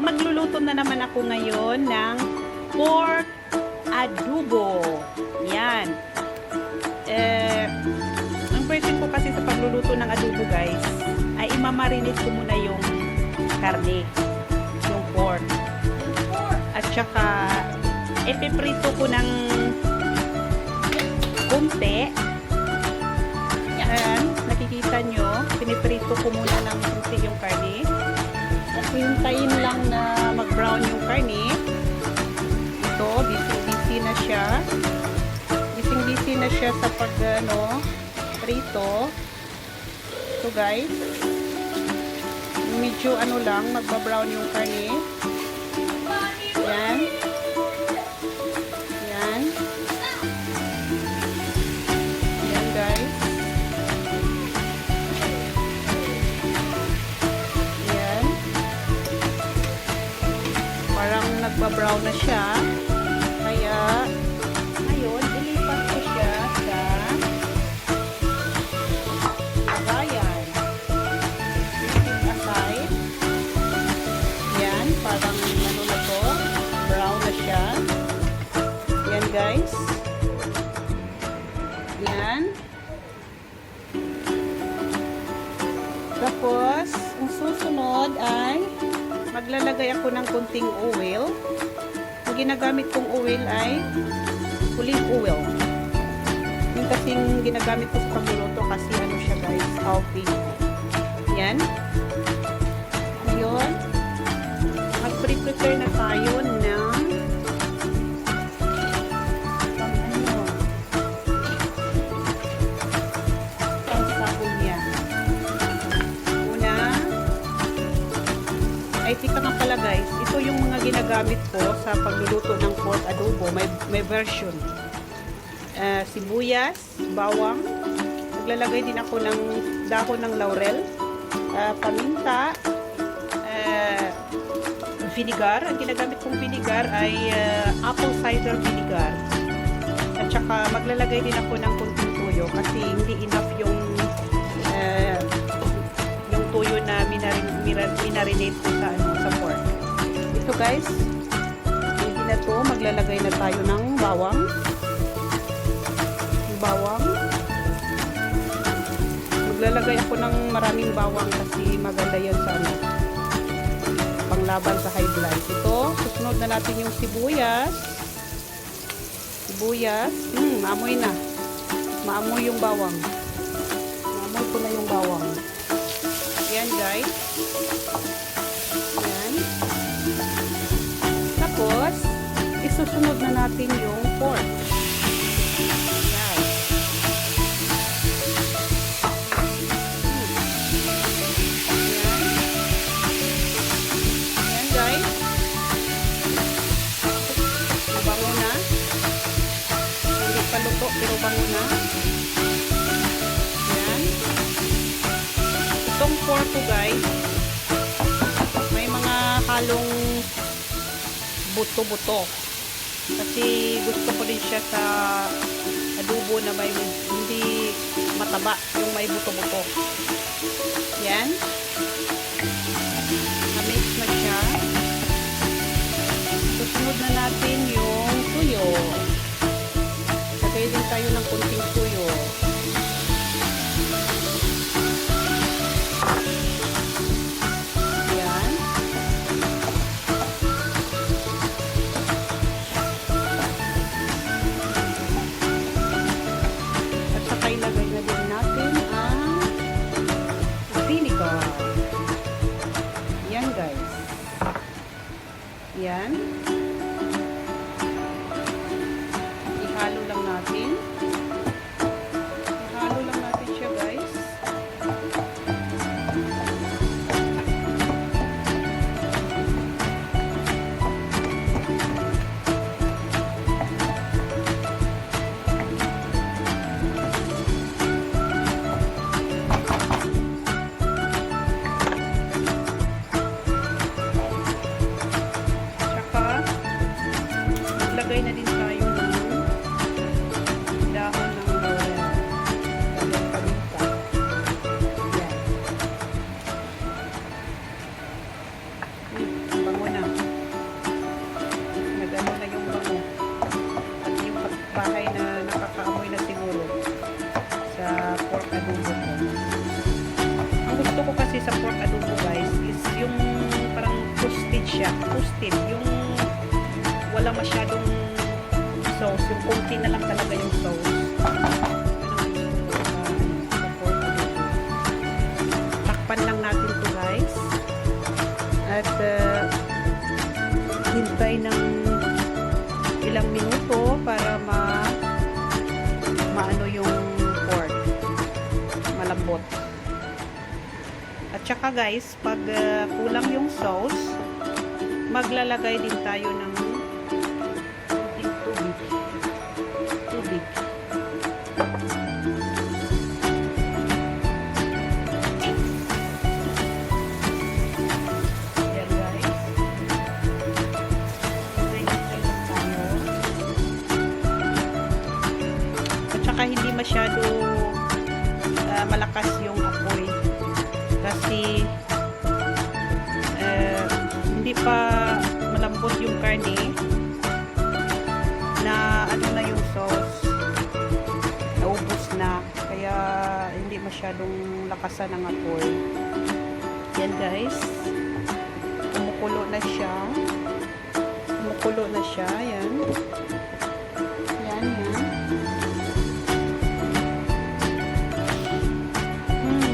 Magluluto na naman ako ngayon ng pork adobo. Yan. Ang version ko kasi sa pagluluto ng adobo, guys, ay imamarinate ko muna yung karne, yung pork. At saka ipiprito ko ng konti. Ayan, nakikita nyo, piniprito ko muna ng konti yung karne. At hintayin lang na mag-brown yung karne. Ito, busy-busy na siya. Busy-busy na siya sa prito. Ito, guys. Medyo lang, magba-brown yung karne. Yan. Yan. Yan, guys. Yan. Parang nagba-brown na siya. Kaya, ngayon, ilipat ko siya sa lagayan. Keep aside. Yan, parang na to. Brown na siya. Yan, guys. Yan. Tapos, ang susunod ay maglalagay ako ng kunting oil. Ang ginagamit kong oil ay olive oil. Yung kasing ginagamit ko sa pagluluto kasi siya, guys, healthy. Yan. Ngayon, mag-prepare na tayo ng pangsahog niya. Una, ay tika nga pala, guys, ito yung mga ginagamit ko sa pagluluto ng pork adobo. May version. Sibuyas, bawang. Naglalagay din ako ng dahon ng laurel, paminta, vinegar. Ang ginagamit kong vinegar ay apple cider vinegar. At saka maglalagay din ako ng kunting tuyo kasi hindi enough yung tuyo na minarinate ko sa pork. Ito, guys, hindi na to. Maglalagay na tayo ng bawang. Maglalagay ako ng maraming bawang kasi maganda yan sa panglaban sa high blood. Ito, susunod na natin yung sibuyas. Maamoy na. Maamoy yung bawang. Maamoy ko na yung bawang. Yan, guys. Yan. Tapos, isusunod na natin yung pork. Yan. Yan, guys. Bango na. Hindi pa luto, pero bango na. Yan. Itong pork ko, guys, may mga halong buto-buto. Kasi gusto ko din siya sa adobo na may hindi mataba, yung may buto-buto. Yan. Na-mix na siya. Susunod na natin yung tuyo. Lagay din tayo ng kunting tuyo. Yan. At saka ilagay na din natin ang vinegar. Yan, guys. Yan. Ihalo lang natin. Siya, guys. Tsaka siya, toasted. Yung wala masyadong sauce. Yung konti na lang talaga yung sauce. Takpan lang natin to guys. At hintay ng ilang minuto para maano yung pork. Malambot. At saka guys, pag kulang yung sauce, maglalagay din tayo ng tubig. Yan guys. At saka hindi masyado malakas yung apoy. Kasi hindi pa malambot yung karne na ano na yung sauce, naubos na, kaya hindi masyadong lakasan ng apoy. Yan guys, kumukulo na siya, yan.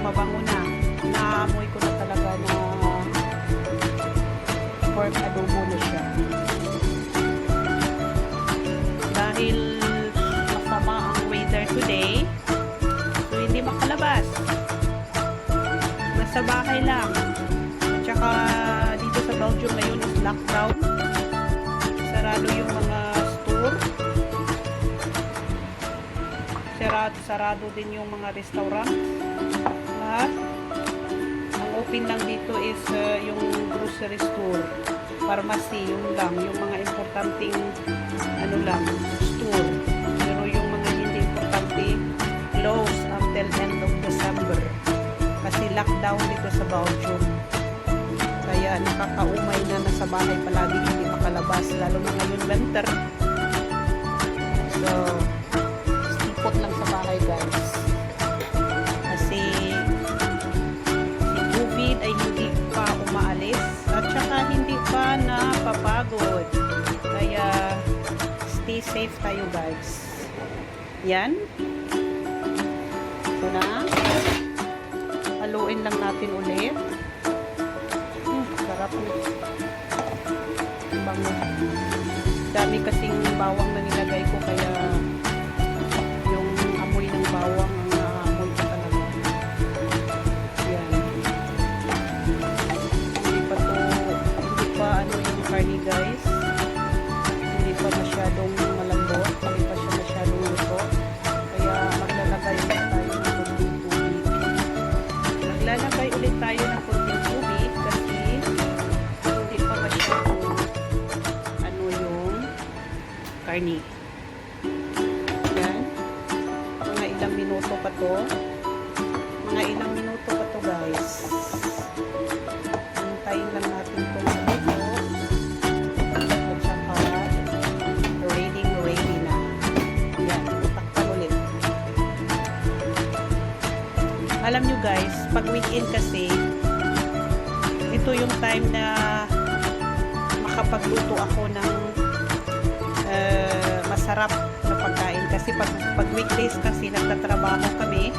Mabango na. Naamoy ko na talaga na pork adobo na siya. Dahil masama ang weather today, so hindi makalabas. Nasa bahay lang. At saka dito sa Belgium ngayon is lockdown. Sarado yung mga store. Sarado din yung mga restaurant. Lahat. Ang open lang dito is yung grocery store, pharmacy, yun lang, yung mga importanteng ano lang, store. Pero yung mga hindi importante, close until end of December. Kasi lockdown dito sa Belgium. Kaya nakakaumay na nasa bahay palagi, hindi makalabas, lalo na ngayon winter. So, stipot lang sa bahay guys. Kasi COVID ay hindi pa umaalis at saka hindi pa napapagod. Kaya stay safe tayo guys. Yan. Ito na. Haluin lang natin ulit. Sarap nito. Bango. Dami kasing bawang na nilagay ko kaya yung amoy ng bawang ang naamoy ko talaga. Yan. Hindi pa ano yung karne guys. Hindi pa masyadong malambot. Hindi pa siya masyadong luto. Kaya maglalagay ulit tayo ng konting tubig. Maglalagay ulit tayo ng konting tubig kasi hindi pa masyadong ano yung karne. Yan. Mga ilang minuto pa to. Mga ilang minuto pa to guys. Hintayin lang natin itong maluto. At saka ready na. Yan. Takpan ulit. Alam nyo guys, pag weekend kasi, ito yung time na makapagluto ako ng masarap na pagkain. Kasi pag weekdays kasi nagtatrabaho kami,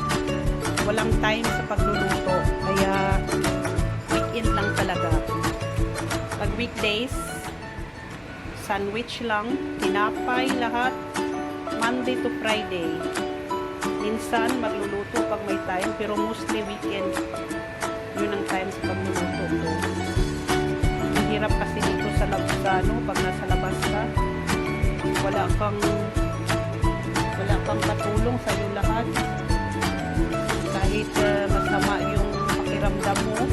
walang time sa pagluluto. Kaya weekend lang talaga. Pag weekdays, sandwich lang, tinapay lahat, Monday to Friday. Minsan magluluto pag may time, pero mostly weekend yun ang time sa pagluluto ko. Ang hirap kasi dito sa labas, pag nasa labas ka, wala kang katulong sa iyo lahat. Kahit masama yung pakiramdam mo,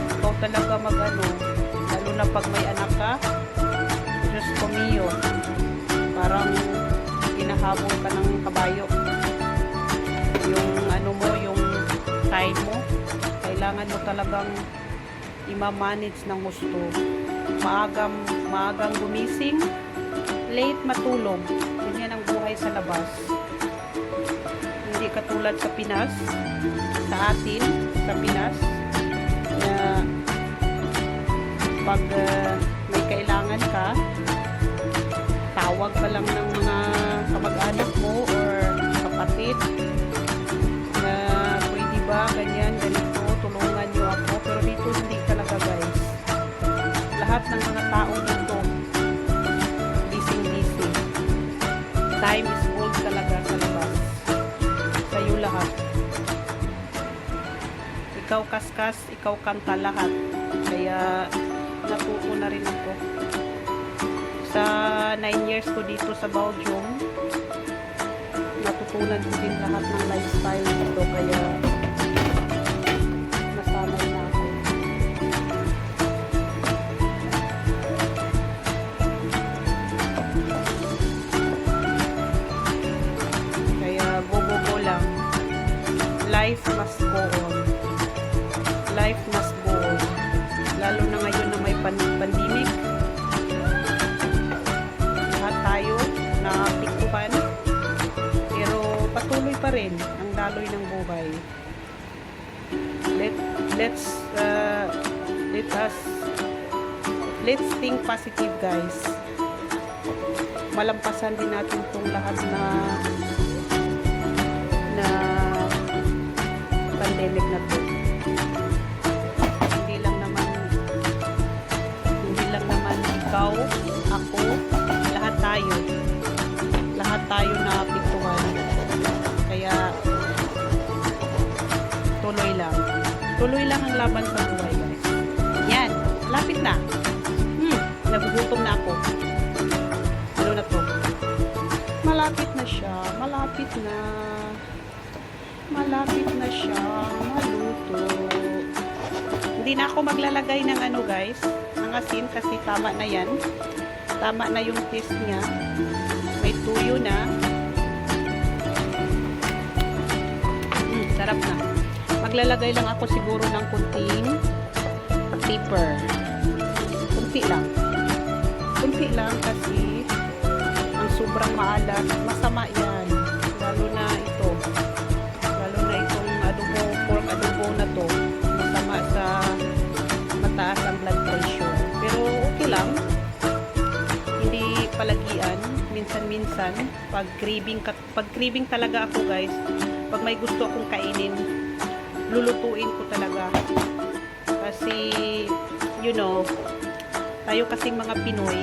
ikaw talaga lalo na pag may anak ka, Diyos ko mio, parang hinahabol ka ng kabayo. Yung yung time mo, kailangan mo talagang i-manage ng gusto. Maagang gumising, late matulog. Ganyan ang buhay sa labas. Hindi katulad sa Pinas, sa atin, sa Pinas, na Pag may kailangan ka, tawag ka lang ng mga kamag-anak mo or kapatid na pwede ba, ganyan, ganito, tulungan nyo ako. Pero dito hindi talaga guys. Lahat ng mga tao dito, busy. Time is gold talaga sa labas. Sa'yo lahat. Ikaw kaskas, ikaw kanta lahat. Kaya natuto na rin ako. Sa 9 years ko dito sa Belgium, natutunan ko din lahat ng lifestyle dito. Kaya nasanay na ako. Kaya go lang. Life must go on. Life must go on. Lalo na ngayon na may pandemic. Lahat tayo naapektuhan. Pero patuloy pa rin ang daloy ng buhay. Let's think positive guys. Malampasan din natin itong lahat na pandemic na to. Hindi lang naman ikaw, ako, lahat tayo na apektuhan. Kaya tuloy lang ang laban sa buhay guys. Yan, malapit na. Nagugutom na ako. Ano na to? Malapit na siya maluto. Hindi na ako maglalagay ng ano guys, ng asin kasi tama na yan. Tama na yung taste niya. May tuyo na. Sarap na. Maglalagay lang ako siguro ng kunting pepper. Kunti lang kasi ang sobrang maalat, masama yan. Lalo na itong pork adobo na to. Masama sa mataas ang blood pressure. Pero okay lang. Hindi palagian. Minsan-minsan. Pag craving talaga ako guys. Pag may gusto akong kainin, lulutuin ko talaga. Kasi, tayo kasing mga Pinoy,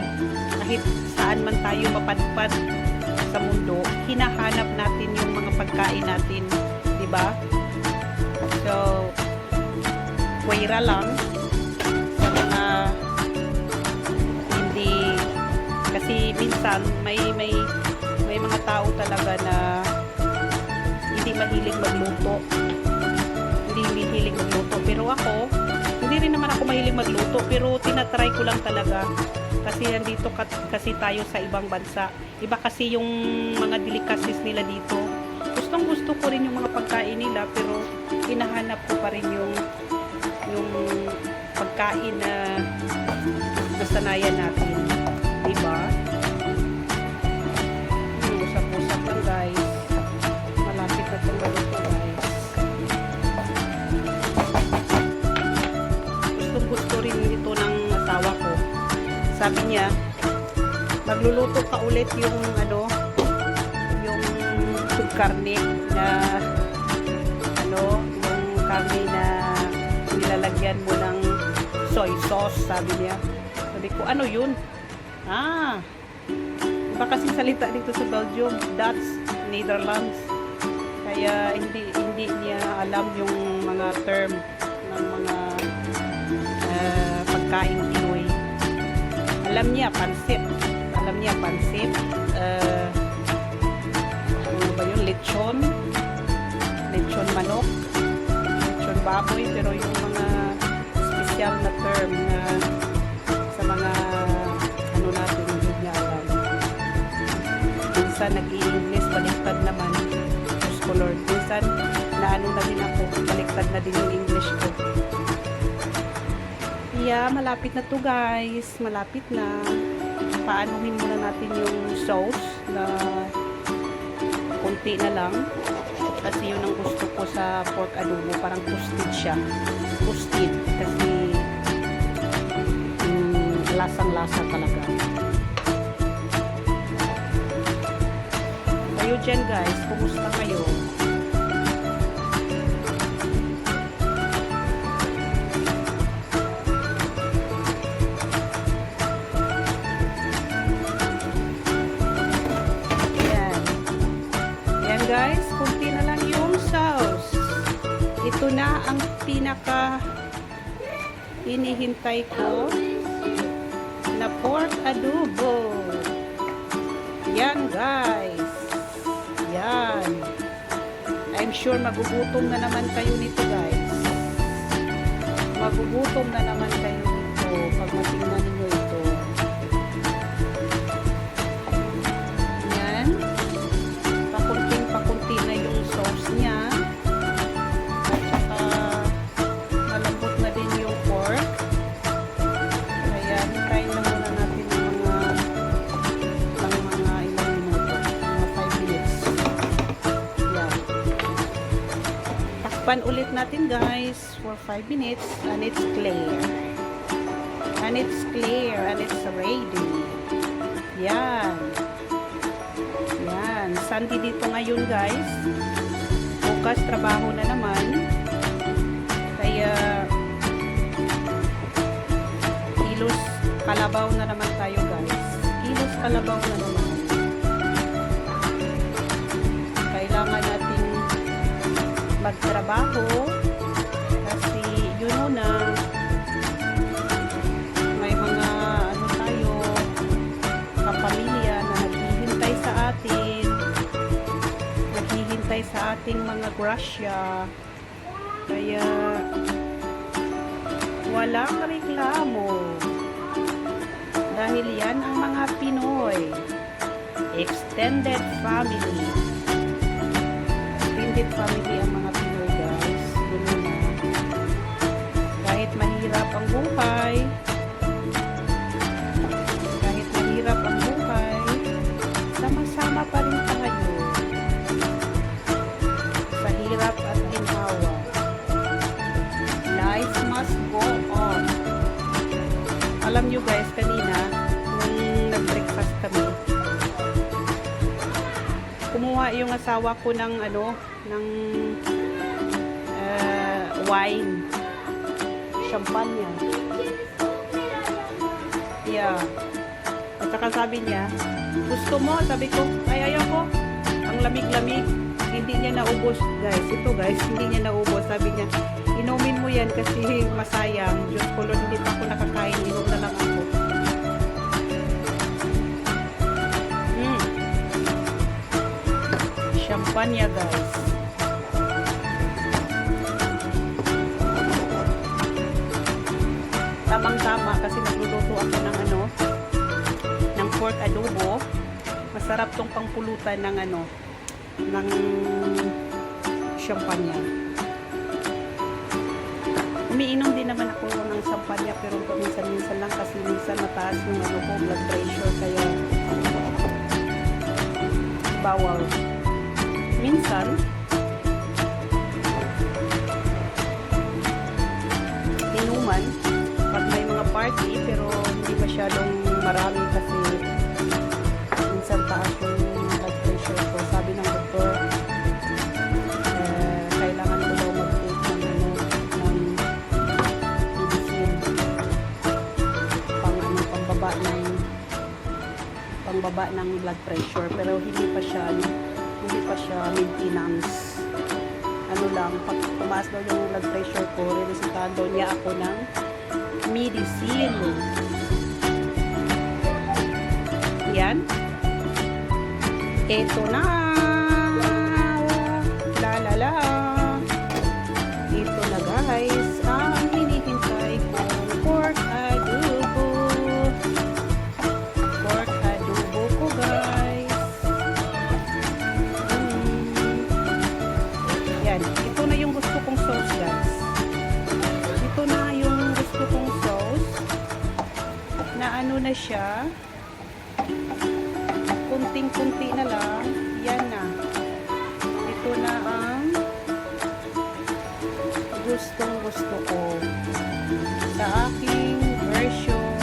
kahit saan man tayo mapadpad sa mundo, hinahanap natin yung mga pagkain natin. Diba? So, puwera lang sa mga hindi, kasi minsan may mga tao talaga na hindi mahilig magluto. Pero ako, hindi rin naman ako mahilig magluto, pero tinatry ko lang talaga. Kasi nandito kasi tayo sa ibang bansa. Iba kasi yung mga delicacies nila dito. Gusto ko rin yung mga pagkain nila, pero hinahanap ko pa rin yung pagkain na nasanayan natin. Diba? Usap-usap lang guys. Malapit na itong maluto guys. Gusto rin ito ng asawa ko. Sabi niya, magluluto ka ulit yung karne na yung karne na nilalagyan mo ng soy sauce, sabi niya. Sabi ko, ano yun? Iba kasi salita dito sa Belgium, Dutch, Netherlands. Kaya hindi niya alam yung mga term ng mga pagkain Pinoy. Alam niya pansit, lechon manok, lechon baboy, pero yung mga special na term na sa mga natin hindi niya alam. Minsan nag-i-English, baliktad naman. Diyos ko Lord, minsan na din ako, baliktad na din yung English ko. Yeah, malapit na to guys, malapit na. Paanuhin muna natin yung sauce na konti na lang kasi yun ang gusto ko sa pork adobo, parang toasted siya, kasi lasa talaga. Kayo dyan guys, kumusta kayo? Guys, kunti na lang yung sauce. Ito na ang pinaka inihintay ko na pork adobo. Yan guys. Yan. I'm sure magugutom na naman kayo nito guys. Magugutom na naman kayo nito pag matingnan niyo ito. Pakunti na yung sauce niya at saka malambot na din yung pork, kaya hintayin na muna natin ng mga ilang minuto, mga 5 minutes. Yan, takpan ulit natin guys for 5 minutes and it's clear and it's ready. Yan. Sunday dito ngayon guys, bukas trabaho na naman, kaya kilos kalabaw na naman tayo guys, kilos kalabaw na naman. Kailangan nating magtrabaho kasi yun na may mga ano tayo kapamilya na naghihintay sa atin, sa ating mga grasya, kaya walang reklamo dahil yan ang mga Pinoy extended family ang mga Pinoy guys. Yun na, kahit mahirap ang buhay, sama-sama pa rin tayo sa hirap at ginhawa. Life must go on. Alam nyo guys, kanina nung nag-breakfast kami, kumuha yung asawa ko ng wine, champagne. Yeah. At saka sabi niya, gusto mo? Sabi ko, ay ayaw ko. Ang lamig-lamig. Hindi niya naubos, guys. Ito, guys, hindi niya naubos. Sabi niya, inumin mo yan kasi masayang. Diyos ko, Lord, hindi pa ako nakakain. Inom na lang ako. Champagne, guys. Tamang-tama kasi nagluluto ako ng pork adobo. Masarap tong pangpulutan ng champagne. Umiinom din naman ako ng champagne pero minsan-minsan lang kasi minsan mataas yung blood pressure, kaya bawal. Minsan inuman pag may mga party, pero hindi masyadong marami kasi minsan taas yung blood pressure ko. Sabi ng doktor, kailangan ko daw mag-take ng medicine pangbaba ng blood pressure, pero hindi pa siya maintenance. Pag tumaas daw yung blood pressure ko, re-resetahan daw niya ako ng medicine. Yan. Ito na. La. Ito na guys. Ang hinihintay ko. Pork adobo. Pork adobo ko guys. Yan. Ito na yung gusto kong sauce guys. Ito na yung gusto kong sauce. Na na siya. Kunting-kunti na lang. Yan na. Ito na ang gustong-gusto ko sa aking version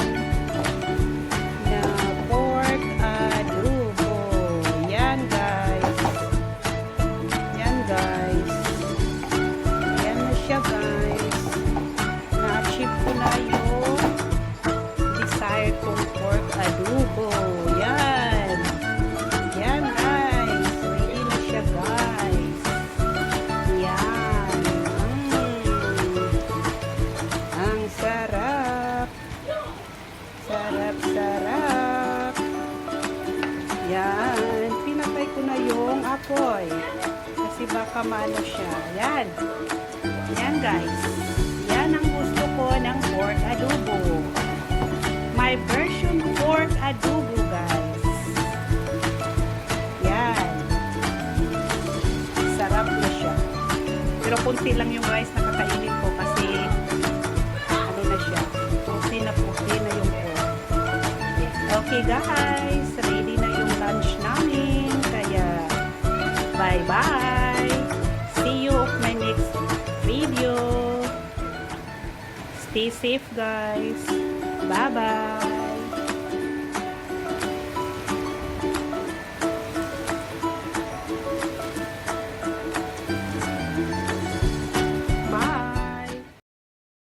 saka maano siya. Yan. Yan guys. Yan ang gusto ko ng pork adobo. My version pork adobo guys. Yan. Sarap na siya. Pero kunti lang yung rice na kakainin ko kasi ano na siya. Puti na yung pork. Okay guys. Ready na yung lunch namin. Kaya bye-bye. See you of my next video. Stay safe guys. Bye-bye.